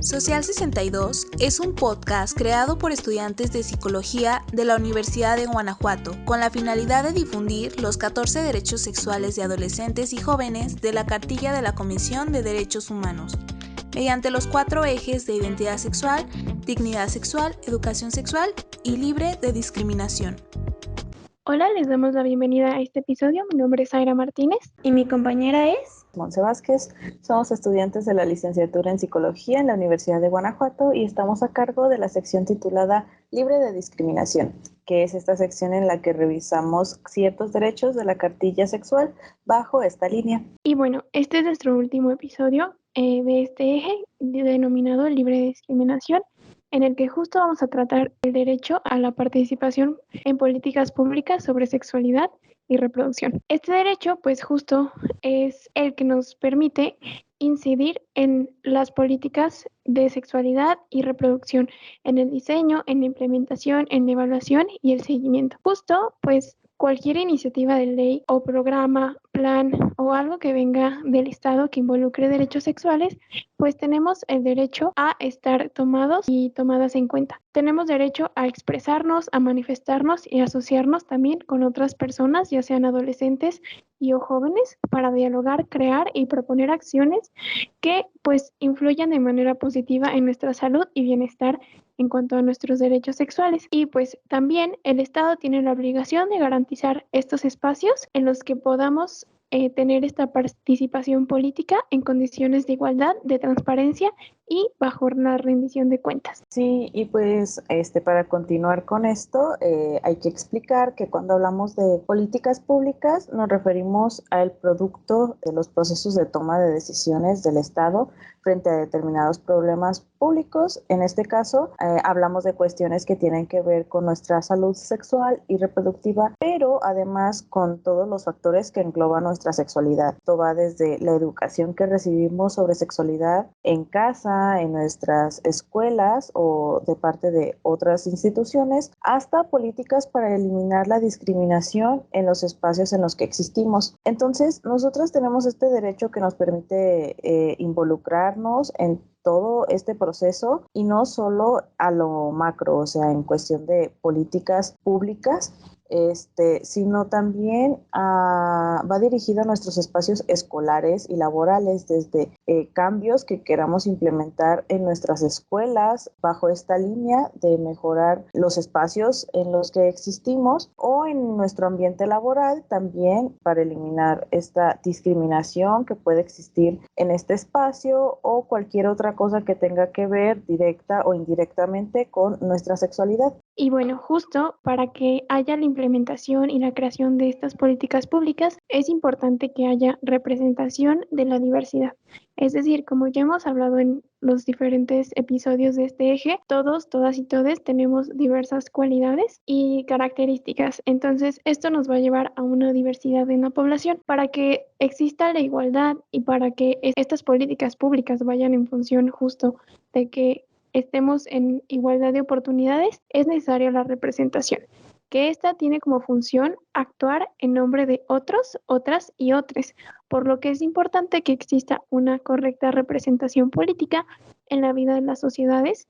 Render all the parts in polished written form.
Social 62 es un podcast creado por estudiantes de Psicología de la Universidad de Guanajuato con la finalidad de difundir los 14 derechos sexuales de adolescentes y jóvenes de la Cartilla de la Comisión de Derechos Humanos, mediante los 4 ejes de identidad sexual, dignidad sexual, educación sexual y libre de discriminación. Hola, les damos la bienvenida a este episodio. Mi nombre es Zaira Martínez. Y mi compañera es Montse Vázquez. Somos estudiantes de la licenciatura en Psicología en la Universidad de Guanajuato y estamos a cargo de la sección titulada Libre de Discriminación, que es esta sección en la que revisamos ciertos derechos de la cartilla sexual bajo esta línea. Y bueno, este es nuestro último episodio de este eje denominado Libre de Discriminación, en el que justo vamos a tratar el derecho a la participación en políticas públicas sobre sexualidad y reproducción. Este derecho, pues justo es el que nos permite incidir en las políticas de sexualidad y reproducción, en el diseño, en la implementación, en la evaluación y el seguimiento. Justo, pues cualquier iniciativa de ley o programa, plan o algo que venga del Estado que involucre derechos sexuales, pues tenemos el derecho a estar tomados y tomadas en cuenta. Tenemos derecho a expresarnos, a manifestarnos y asociarnos también con otras personas, ya sean adolescentes y o jóvenes, para dialogar, crear y proponer acciones que pues influyan de manera positiva en nuestra salud y bienestar en cuanto a nuestros derechos sexuales. Y pues también el Estado tiene la obligación de garantizar estos espacios en los que podamos tener esta participación política en condiciones de igualdad, de transparencia y bajo la rendición de cuentas. Sí, y pues para continuar con esto, hay que explicar que cuando hablamos de políticas públicas nos referimos al producto de los procesos de toma de decisiones del Estado frente a determinados problemas públicos. En este caso, hablamos de cuestiones que tienen que ver con nuestra salud sexual y reproductiva, pero además con todos los factores que engloban nuestra sexualidad. Esto va desde la educación que recibimos sobre sexualidad en casa, en nuestras escuelas o de parte de otras instituciones, hasta políticas para eliminar la discriminación en los espacios en los que existimos. Entonces, nosotras tenemos este derecho que nos permite involucrarnos en todo este proceso y no solo a lo macro, o sea, en cuestión de políticas públicas, sino también va dirigido a nuestros espacios escolares y laborales, desde cambios que queramos implementar en nuestras escuelas bajo esta línea de mejorar los espacios en los que existimos, o en nuestro ambiente laboral también para eliminar esta discriminación que puede existir en este espacio o cualquier otra cosa que tenga que ver directa o indirectamente con nuestra sexualidad. Y bueno, justo para que haya la implementación y la creación de estas políticas públicas, es importante que haya representación de la diversidad. Es decir, como ya hemos hablado en los diferentes episodios de este eje, todos, todas y todes tenemos diversas cualidades y características. Entonces, esto nos va a llevar a una diversidad en la población. Para que exista la igualdad y para que estas políticas públicas vayan en función justo de que estemos en igualdad de oportunidades, es necesaria la representación, que esta tiene como función actuar en nombre de otros, otras y otros, por lo que es importante que exista una correcta representación política en la vida de las sociedades,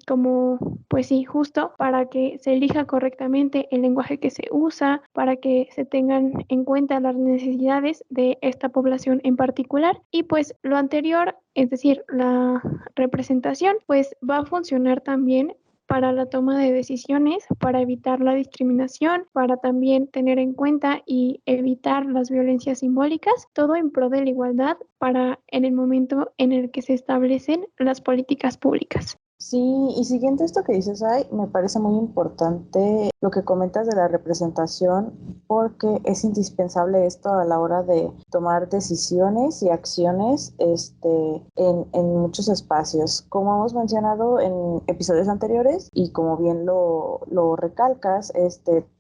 como, pues sí, justo para que se elija correctamente el lenguaje que se usa, para que se tengan en cuenta las necesidades de esta población en particular. Y pues lo anterior, es decir, la representación, pues va a funcionar también para la toma de decisiones, para evitar la discriminación, para también tener en cuenta y evitar las violencias simbólicas, todo en pro de la igualdad para en el momento en el que se establecen las políticas públicas. Sí, y siguiendo esto que dices, me parece muy importante lo que comentas de la representación, porque es indispensable esto a la hora de tomar decisiones y acciones en muchos espacios. Como hemos mencionado en episodios anteriores y como bien lo recalcas,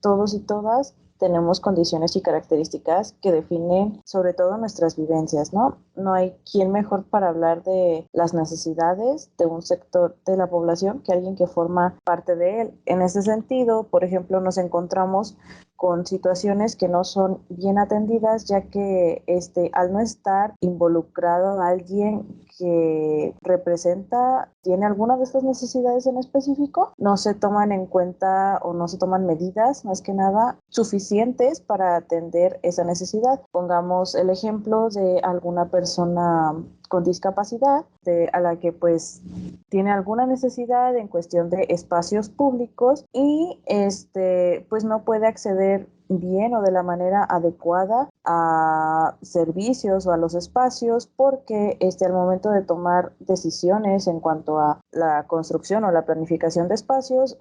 todos y todas tenemos condiciones y características que definen sobre todo nuestras vivencias, ¿no? No hay quien mejor para hablar de las necesidades de un sector de la población que alguien que forma parte de él. En ese sentido, por ejemplo, nos encontramos con situaciones que no son bien atendidas, ya que al no estar involucrado alguien que representa, tiene alguna de estas necesidades en específico, no se toman en cuenta o no se toman medidas, más que nada, suficientes para atender esa necesidad. Pongamos el ejemplo de alguna persona con discapacidad, a la que pues tiene alguna necesidad en cuestión de espacios públicos y pues no puede acceder bien o de la manera adecuada a servicios o a los espacios porque al momento de tomar decisiones en cuanto a la construcción o la planificación de espacios,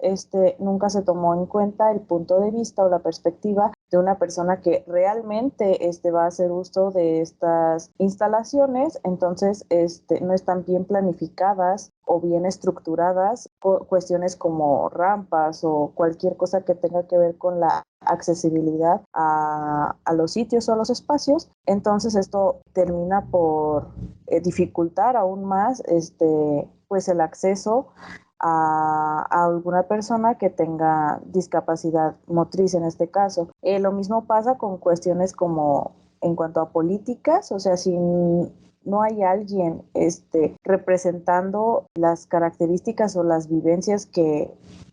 nunca se tomó en cuenta el punto de vista o la perspectiva de una persona que realmente va a hacer uso de estas instalaciones. Entonces no están bien planificadas o bien estructuradas cuestiones como rampas o cualquier cosa que tenga que ver con la accesibilidad a los sitios o a los espacios. Entonces esto termina por dificultar aún más pues el acceso a alguna persona que tenga discapacidad motriz en este caso. Lo mismo pasa con cuestiones como en cuanto a políticas, o sea, si no hay alguien representando las características o las vivencias que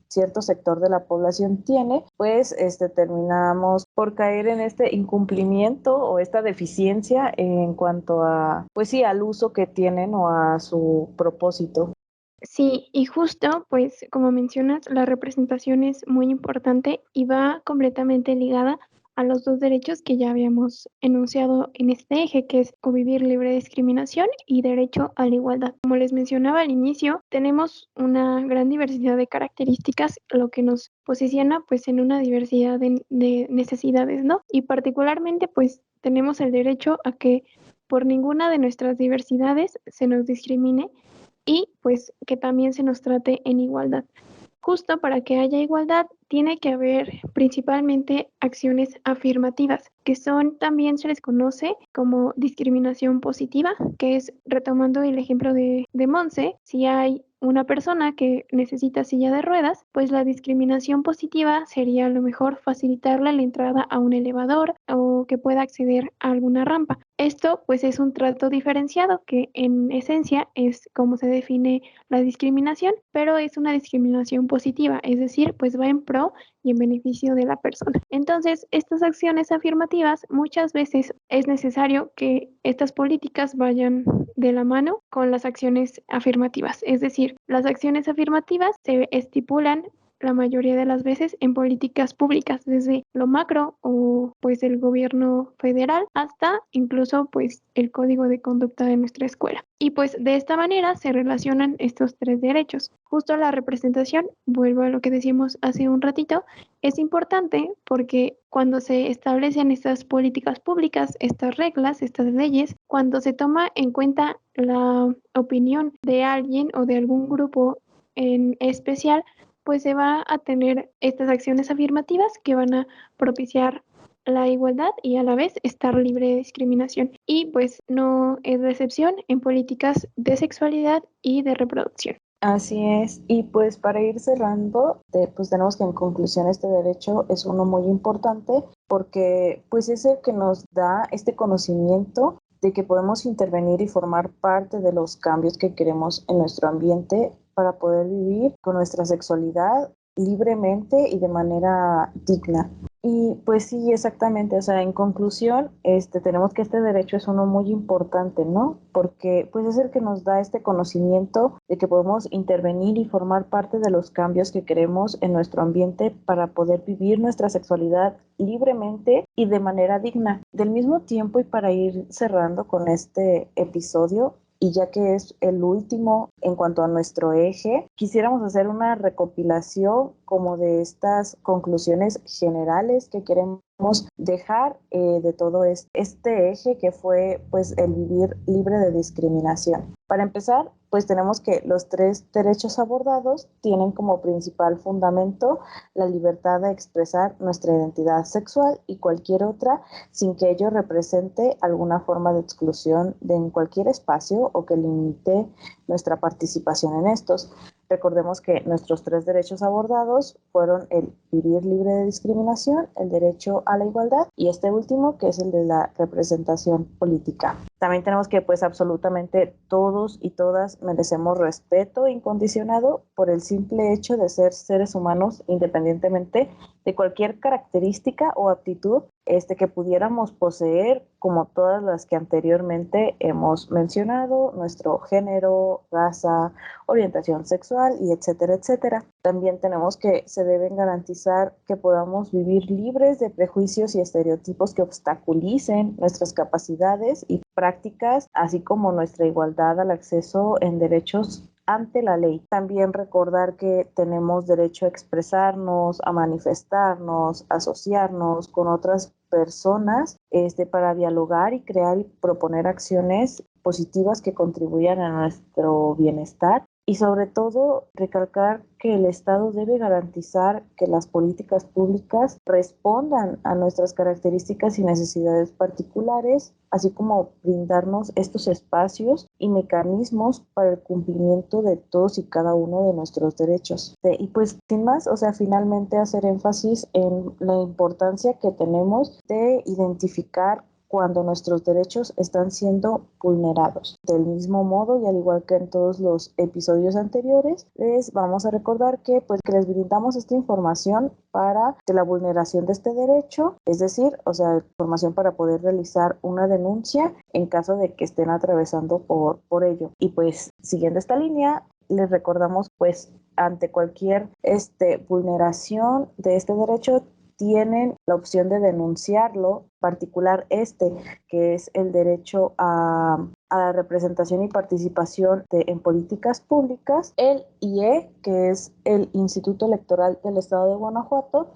cierto sector de la población tiene, pues terminamos por caer en este incumplimiento o esta deficiencia en cuanto a, pues sí, al uso que tienen o a su propósito. Sí, y justo, pues como mencionas, la representación es muy importante y va completamente ligada a los dos derechos que ya habíamos enunciado en este eje, que es convivir libre de discriminación y derecho a la igualdad. Como les mencionaba al inicio, tenemos una gran diversidad de características, lo que nos posiciona pues en una diversidad de necesidades, ¿no? Y particularmente pues tenemos el derecho a que por ninguna de nuestras diversidades se nos discrimine y pues que también se nos trate en igualdad. Justo para que haya igualdad tiene que haber principalmente acciones afirmativas, que son también se les conoce como discriminación positiva, que es retomando el ejemplo de Monse, si hay una persona que necesita silla de ruedas, pues la discriminación positiva sería a lo mejor facilitarle la entrada a un elevador o que pueda acceder a alguna rampa. Esto pues es un trato diferenciado que en esencia es como se define la discriminación, pero es una discriminación positiva, es decir, pues va en pro y en beneficio de la persona. Entonces, estas acciones afirmativas muchas veces es necesario que estas políticas vayan de la mano con las acciones afirmativas, es decir, las acciones afirmativas se estipulan la mayoría de las veces en políticas públicas, desde lo macro o pues el gobierno federal hasta incluso pues el código de conducta de nuestra escuela. Y pues de esta manera se relacionan estos tres derechos. Justo la representación, vuelvo a lo que decíamos hace un ratito, es importante porque cuando se establecen estas políticas públicas, estas reglas, estas leyes, cuando se toma en cuenta la opinión de alguien o de algún grupo en especial, pues se va a tener estas acciones afirmativas que van a propiciar la igualdad y a la vez estar libre de discriminación. Y pues no es de excepción en políticas de sexualidad y de reproducción. Así es, y pues para ir cerrando, pues tenemos que en conclusión este derecho es uno muy importante porque pues es el que nos da este conocimiento de que podemos intervenir y formar parte de los cambios que queremos en nuestro ambiente para poder vivir con nuestra sexualidad libremente y de manera digna. Y pues sí, exactamente, o sea, en conclusión, tenemos que este derecho es uno muy importante, ¿no? Porque pues es el que nos da este conocimiento de que podemos intervenir y formar parte de los cambios que queremos en nuestro ambiente para poder vivir nuestra sexualidad libremente y de manera digna. Del mismo tiempo, y para ir cerrando con este episodio, y ya que es el último en cuanto a nuestro eje, quisiéramos hacer una recopilación como de estas conclusiones generales que queremos dejar de todo este eje que fue pues el vivir libre de discriminación. Para empezar, pues tenemos que los tres derechos abordados tienen como principal fundamento la libertad de expresar nuestra identidad sexual y cualquier otra sin que ello represente alguna forma de exclusión en cualquier espacio o que limite nuestra participación en estos. Recordemos que nuestros 3 derechos abordados fueron el vivir libre de discriminación, el derecho a la igualdad y este último que es el de la representación política. También tenemos que pues absolutamente todos y todas merecemos respeto incondicionado por el simple hecho de ser seres humanos independientemente de cualquier característica o aptitud que pudiéramos poseer, como todas las que anteriormente hemos mencionado, nuestro género, raza, orientación sexual y etcétera, etcétera. También tenemos que se deben garantizar que podamos vivir libres de prejuicios y estereotipos que obstaculicen nuestras capacidades y prácticas, así como nuestra igualdad al acceso en derechos ante la ley. También recordar que tenemos derecho a expresarnos, a manifestarnos, a asociarnos con otras personas para dialogar y crear y proponer acciones positivas que contribuyan a nuestro bienestar. Y sobre todo, recalcar que el Estado debe garantizar que las políticas públicas respondan a nuestras características y necesidades particulares, así como brindarnos estos espacios y mecanismos para el cumplimiento de todos y cada uno de nuestros derechos. Y pues, sin más, finalmente hacer énfasis en la importancia que tenemos de identificar cuando nuestros derechos están siendo vulnerados. Del mismo modo y al igual que en todos los episodios anteriores, les vamos a recordar que les brindamos esta información para que la vulneración de este derecho, es decir, información para poder realizar una denuncia en caso de que estén atravesando por ello. Y pues siguiendo esta línea, les recordamos ante cualquier vulneración de este derecho, tienen la opción de denunciarlo, particular que es el derecho a la representación y participación en políticas públicas. El IE, que es el Instituto Electoral del Estado de Guanajuato,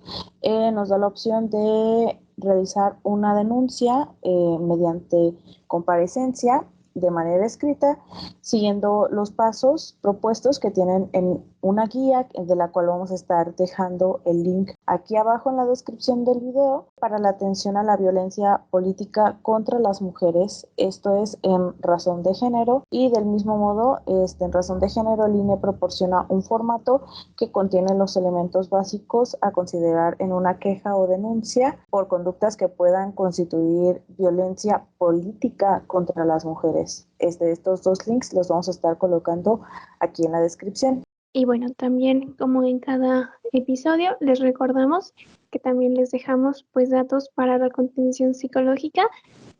nos da la opción de realizar una denuncia mediante comparecencia de manera escrita, siguiendo los pasos propuestos que tienen en una guía de la cual vamos a estar dejando el link aquí abajo en la descripción del video para la atención a la violencia política contra las mujeres. Esto es en razón de género y del mismo modo, en razón de género, el INE proporciona un formato que contiene los elementos básicos a considerar en una queja o denuncia por conductas que puedan constituir violencia política contra las mujeres. Estos 2 links los vamos a estar colocando aquí en la descripción. Y bueno, también como en cada episodio, les recordamos que también les dejamos datos para la contención psicológica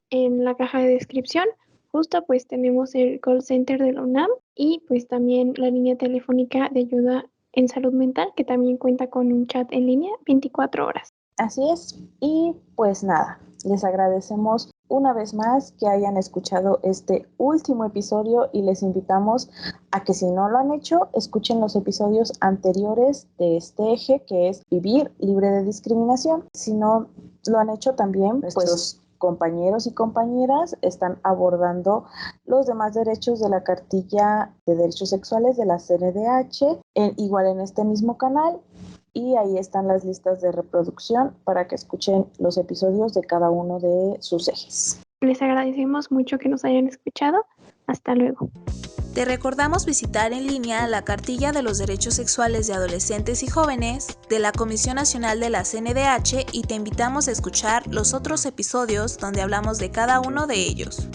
en la caja de descripción. Justo tenemos el call center de la UNAM y también la línea telefónica de ayuda en salud mental que también cuenta con un chat en línea 24 horas. Así es. Y pues nada, les agradecemos una vez más que hayan escuchado este último episodio y les invitamos a que si no lo han hecho, escuchen los episodios anteriores de este eje que es vivir libre de discriminación. Si no lo han hecho también, pues compañeros y compañeras están abordando los demás derechos de la cartilla de derechos sexuales de la CNDH, igual en este mismo canal. Y ahí están las listas de reproducción para que escuchen los episodios de cada uno de sus ejes. Les agradecemos mucho que nos hayan escuchado. Hasta luego. Te recordamos visitar en línea la cartilla de los derechos sexuales de adolescentes y jóvenes de la Comisión Nacional de la CNDH y te invitamos a escuchar los otros episodios donde hablamos de cada uno de ellos.